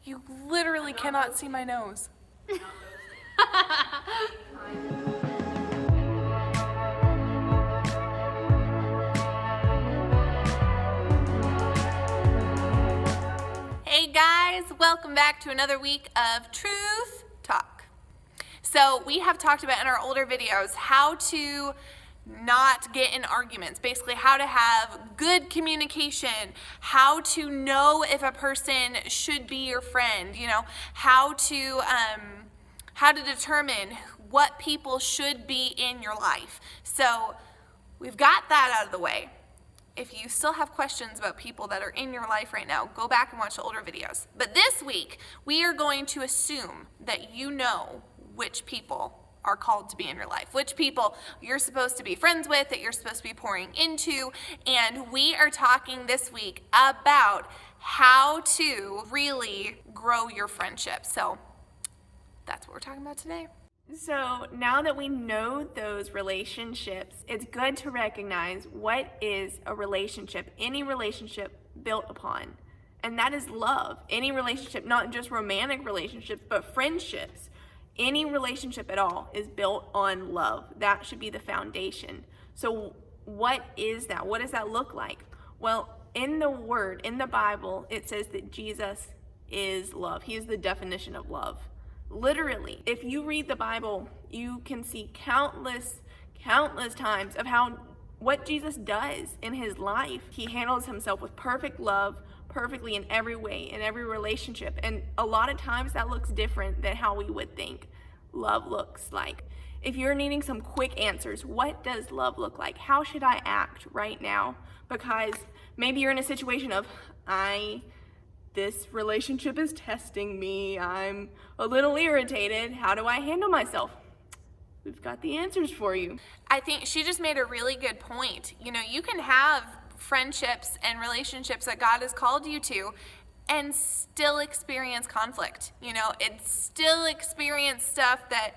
You literally cannot see my nose. Hey guys, welcome back to another week of Truth Talk. So we have talked about in our older videos how to not get in arguments, basically how to have good communication, how to know if a person should be your friend, how to determine what people should be in your life. So we've got that out of the way. If you still have questions about people that are in your life right now, go back and watch the older videos. But this week, we are going to assume that you know which people are called to be in your life, which people you're supposed to be friends with, that you're supposed to be pouring into. And we are talking this week about how to really grow your friendship. So that's what we're talking about today. So now that we know those relationships, it's good to recognize what is a relationship, any relationship built upon, and that is love. Any relationship, not just romantic relationships, but friendships. Any relationship at all is built on love. That should be the foundation. So what is that? What does that look like? Well, in the Word, in the Bible, it says that Jesus is love. He is the definition of love. Literally, if you read the Bible, you can see countless times of what Jesus does in his life. He handles himself with perfect love, perfectly in every way, in every relationship. And a lot of times that looks different than how we would think love looks like. If you're needing some quick answers, what does love look like? How should I act right now? Because maybe you're in a situation of, this relationship is testing me. I'm a little irritated. How do I handle myself? We've got the answers for you. I think she just made a really good point. You can have friendships and relationships that God has called you to and still experience conflict. And still experience stuff that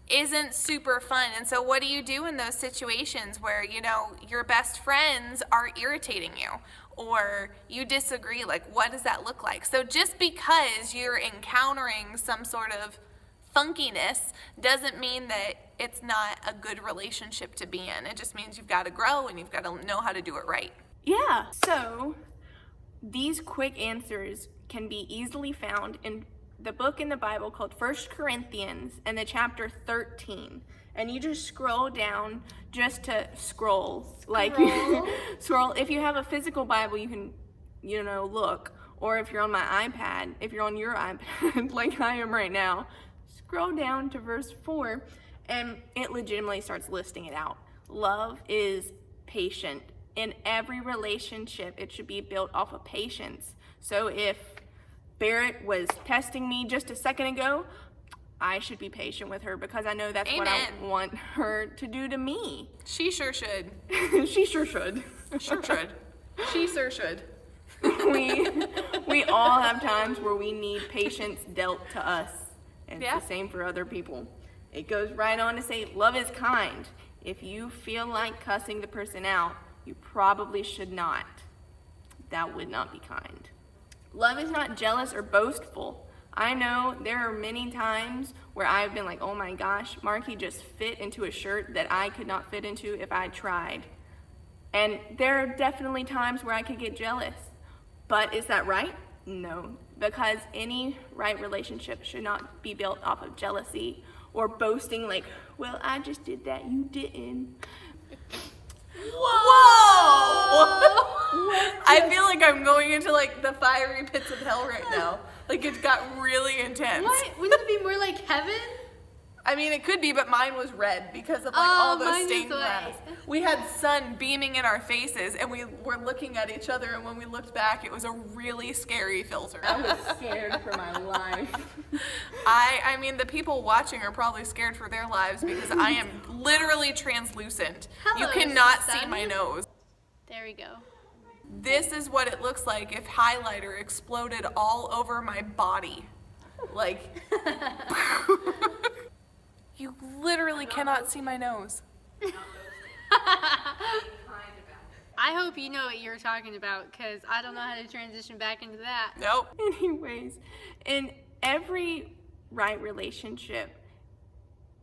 isn't super fun. And so what do you do in those situations where, your best friends are irritating you or you disagree? Like, what does that look like? So just because you're encountering some sort of funkiness doesn't mean that it's not a good relationship to be in. It just means you've got to grow and you've got to know how to do it right. Yeah, so these quick answers can be easily found in the book in the Bible called 1 Corinthians and the chapter 13. And you just scroll down just to scroll. Scroll. If you have a physical Bible, you can, look. Or if you're on my iPad, if you're on your iPad, like I am right now, scroll down to verse 4, and it legitimately starts listing it out. Love is patient. In every relationship, it should be built off of patience. So if Barrett was testing me just a second ago, I should be patient with her because I know that's Amen. What I want her to do to me. She sure should. She sure should. Sure should. She sure should. We all have times where we need patience dealt to us. And yeah. It's the same for other people. It goes right on to say, love is kind. If you feel like cussing the person out, you probably should not. That would not be kind. Love is not jealous or boastful. I know there are many times where I've been like, oh my gosh, Marky just fit into a shirt that I could not fit into if I tried. And there are definitely times where I could get jealous. But is that right? No, because any right relationship should not be built off of jealousy or boasting like, well, I just did that, you didn't. Whoa! I feel like I'm going into the fiery pits of hell right now. It got really intense. What? Wouldn't it be more like heaven? I mean, it could be, but mine was red because of all those stained glass. We had sun beaming in our faces, and we were looking at each other, and when we looked back, it was a really scary filter. I was scared for my life. I mean, the people watching are probably scared for their lives because I am literally translucent. Hello, you cannot sun. see my nose. There we go. This is what it looks like if highlighter exploded all over my body. You literally cannot see my nose. I hope you know what you're talking about, because I don't know how to transition back into that. Nope. Anyways, in every right relationship,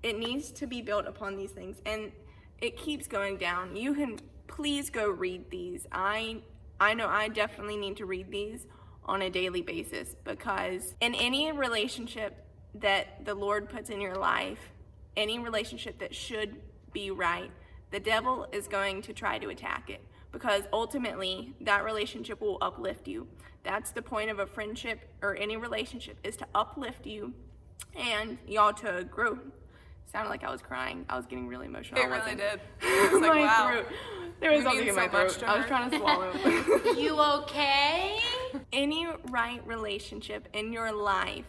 it needs to be built upon these things, and it keeps going down. You can please go read these. I know I definitely need to read these on a daily basis, because in any relationship that the Lord puts in your life, any relationship that should be right, the devil is going to try to attack it, because ultimately that relationship will uplift you. That's the point of a friendship or any relationship, is to uplift you and y'all to grow. Sounded like I was crying. I was getting really emotional. It really did. It was like, My wow. throat. There was You something mean in my so much throat. to I was her. trying to swallow. You okay? Any right relationship in your life,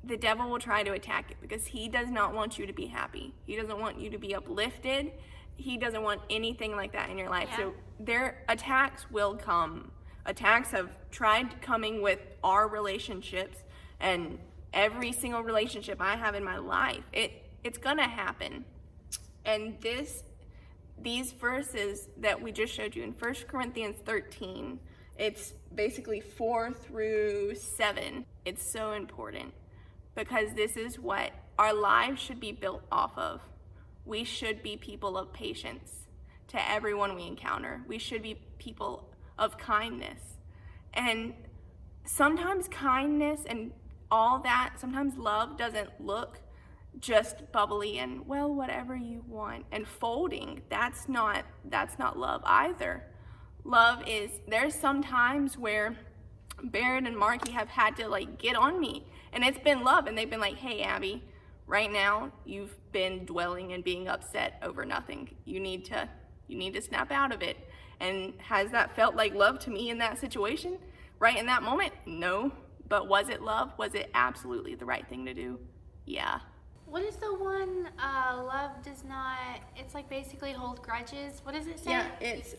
the devil will try to attack it, because he does not want you to be happy. He doesn't want you to be uplifted. He doesn't want anything like that in your life. Yeah. So their attacks will come. Attacks have tried coming with our relationships, and every single relationship I have in my life, it's gonna happen. And these verses that we just showed you in 1 Corinthians 13, it's basically 4 through 7. It's so important, because this is what our lives should be built off of. We should be people of patience to everyone we encounter. We should be people of kindness. And sometimes kindness and all that, sometimes love doesn't look just bubbly and, well, whatever you want, and folding. That's not love either. Love is, there's some times where Barrett and Marky have had to like get on me, and it's been love, and they've been like, hey Abby, right now you've been dwelling and being upset over nothing. You need to snap out of it. And has that felt like love to me in that situation? Right in that moment? No. But was it love? Was it absolutely the right thing to do? Yeah. What is the one, love does not, it's like basically hold grudges? What does it say? Yeah, it's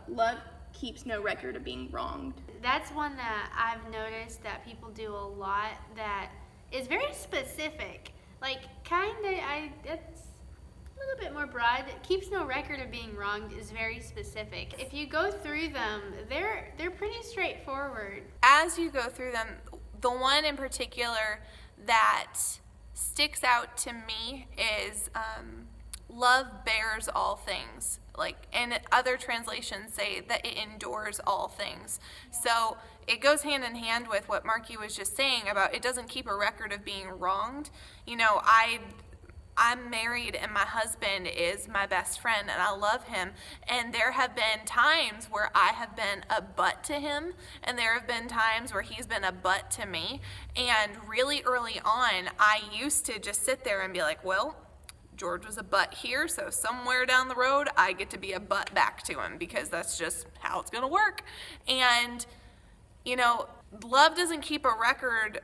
love keeps no record of being wronged. That's one that I've noticed that people do a lot that is very specific. Like, it's a little bit more broad. Keeps no record of being wronged is very specific. If you go through them, they're pretty straightforward. As you go through them, the one in particular that sticks out to me is love bears all things. Like, and other translations say that it endures all things. So it goes hand in hand with what Marky was just saying about it doesn't keep a record of being wronged. You know, I'm married and my husband is my best friend and I love him, and there have been times where I have been a butt to him, and there have been times where he's been a butt to me. And really early on, I used to just sit there and be like, well, George was a butt here, so somewhere down the road I get to be a butt back to him, because that's just how it's gonna work. And you know, love doesn't keep a record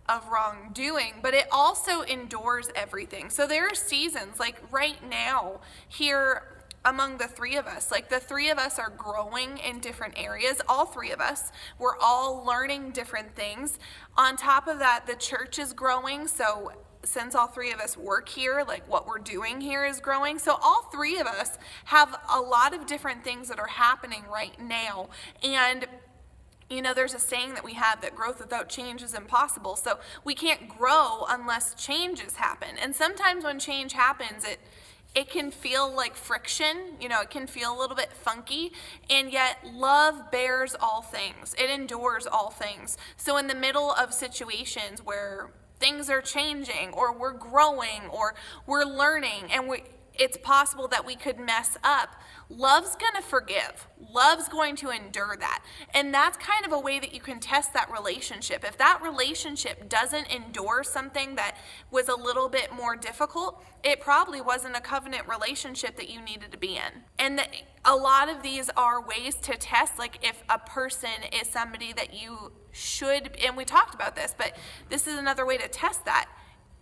of wrongdoing, but it also endures everything. So there are seasons, like right now here among the three of us, like the three of us are growing in different areas. All three of us, we're all learning different things. On top of that, the church is growing. So since all three of us work here, like what we're doing here is growing. So all three of us have a lot of different things that are happening right now. And you know, there's a saying that we have that growth without change is impossible. So we can't grow unless changes happen. And sometimes when change happens, it can feel like friction. You know, it can feel a little bit funky. And yet love bears all things. It endures all things. So in the middle of situations where things are changing, or we're growing, or we're learning, and it's possible that we could mess up, love's gonna forgive. Love's going to endure that. And that's kind of a way that you can test that relationship. If that relationship doesn't endure something that was a little bit more difficult, it probably wasn't a covenant relationship that you needed to be in. And a lot of these are ways to test, like if a person is somebody that you should, and we talked about this, but this is another way to test that.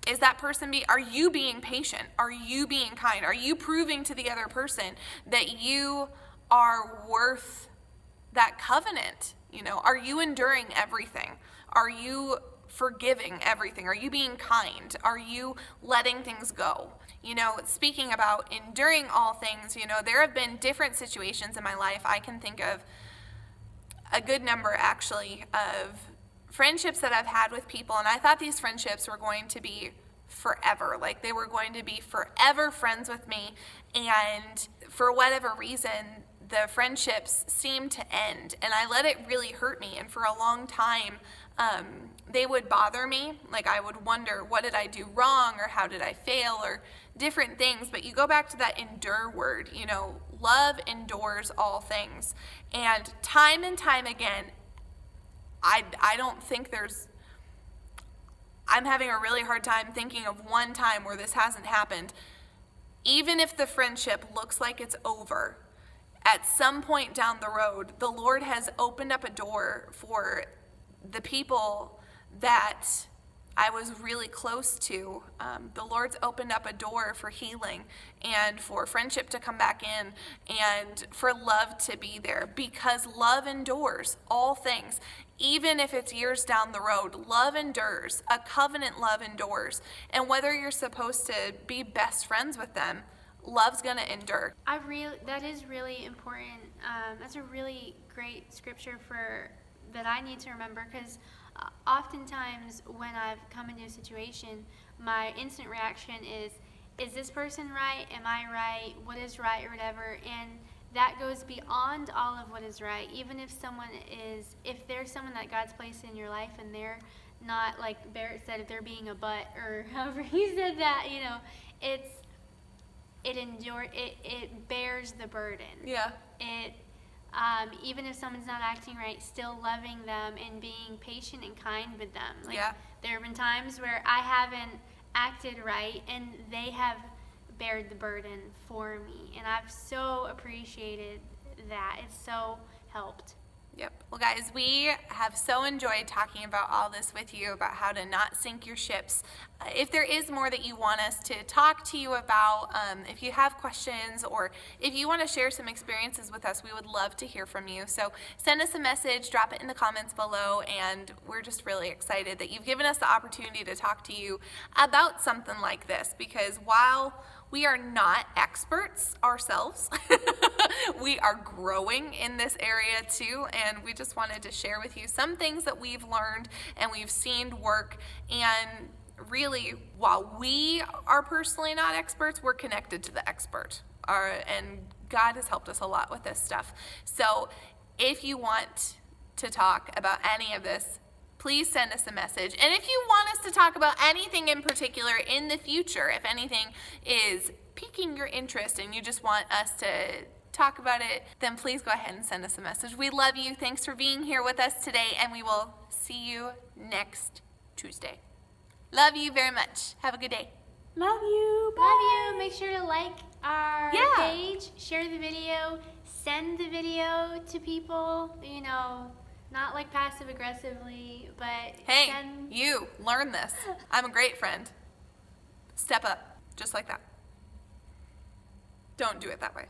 Is that person are you being patient? Are you being kind? Are you proving to the other person that you are worth that covenant? You know, are you enduring everything? Are you forgiving everything? Are you being kind? Are you letting things go? Speaking about enduring all things, there have been different situations in my life. I can think of a good number, actually, of friendships that I've had with people, and I thought these friendships were going to be forever. Like, they were going to be forever friends with me, and for whatever reason, the friendships seemed to end, and I let it really hurt me. And for a long time, they would bother me. Like, I would wonder, what did I do wrong, or how did I fail, or different things. But you go back to that endure word, love endures all things. And time again, I don't think I'm having a really hard time thinking of one time where this hasn't happened. Even if the friendship looks like it's over, at some point down the road, the Lord has opened up a door for the people that I was really close to. The Lord's opened up a door for healing and for friendship to come back in and for love to be there, because love endures all things. Even if it's years down the road, love endures. A covenant love endures. And whether you're supposed to be best friends with them, love's going to endure. That is really important. That's a really great scripture that I need to remember, because oftentimes when I've come into a situation, my instant reaction is this person right? Am I right? What is right, or whatever? And that goes beyond all of what is right. Even if there's someone that God's placed in your life and they're not, like Barrett said, if they're being a butt, or however he said that, it bears the burden. Yeah. Even if someone's not acting right, still loving them and being patient and kind with them. There have been times where I haven't acted right and they have bared the burden for me, and I've so appreciated that. It's so helped. Yep. Well, guys, we have so enjoyed talking about all this with you, about how to not sink your ships. If there is more that you want us to talk to you about, if you have questions, or if you want to share some experiences with us, we would love to hear from you. So send us a message, drop it in the comments below, and we're just really excited that you've given us the opportunity to talk to you about something like this, because while we are not experts ourselves, we are growing in this area too, and we just wanted to share with you some things that we've learned and we've seen work. And really, while we are personally not experts, we're connected to the expert. And God has helped us a lot with this stuff. So if you want to talk about any of this, please send us a message. And if you want us to talk about anything in particular in the future, if anything is piquing your interest and you just want us to talk about it, then please go ahead and send us a message. We love you. Thanks for being here with us today, and we will see you next Tuesday. Love you very much. Have a good day. Love you. Bye. Love you. Make sure to like our page, share the video, send the video to people, not like passive aggressively, but hey, you learn this. I'm a great friend. Step up, just like that. Don't do it that way.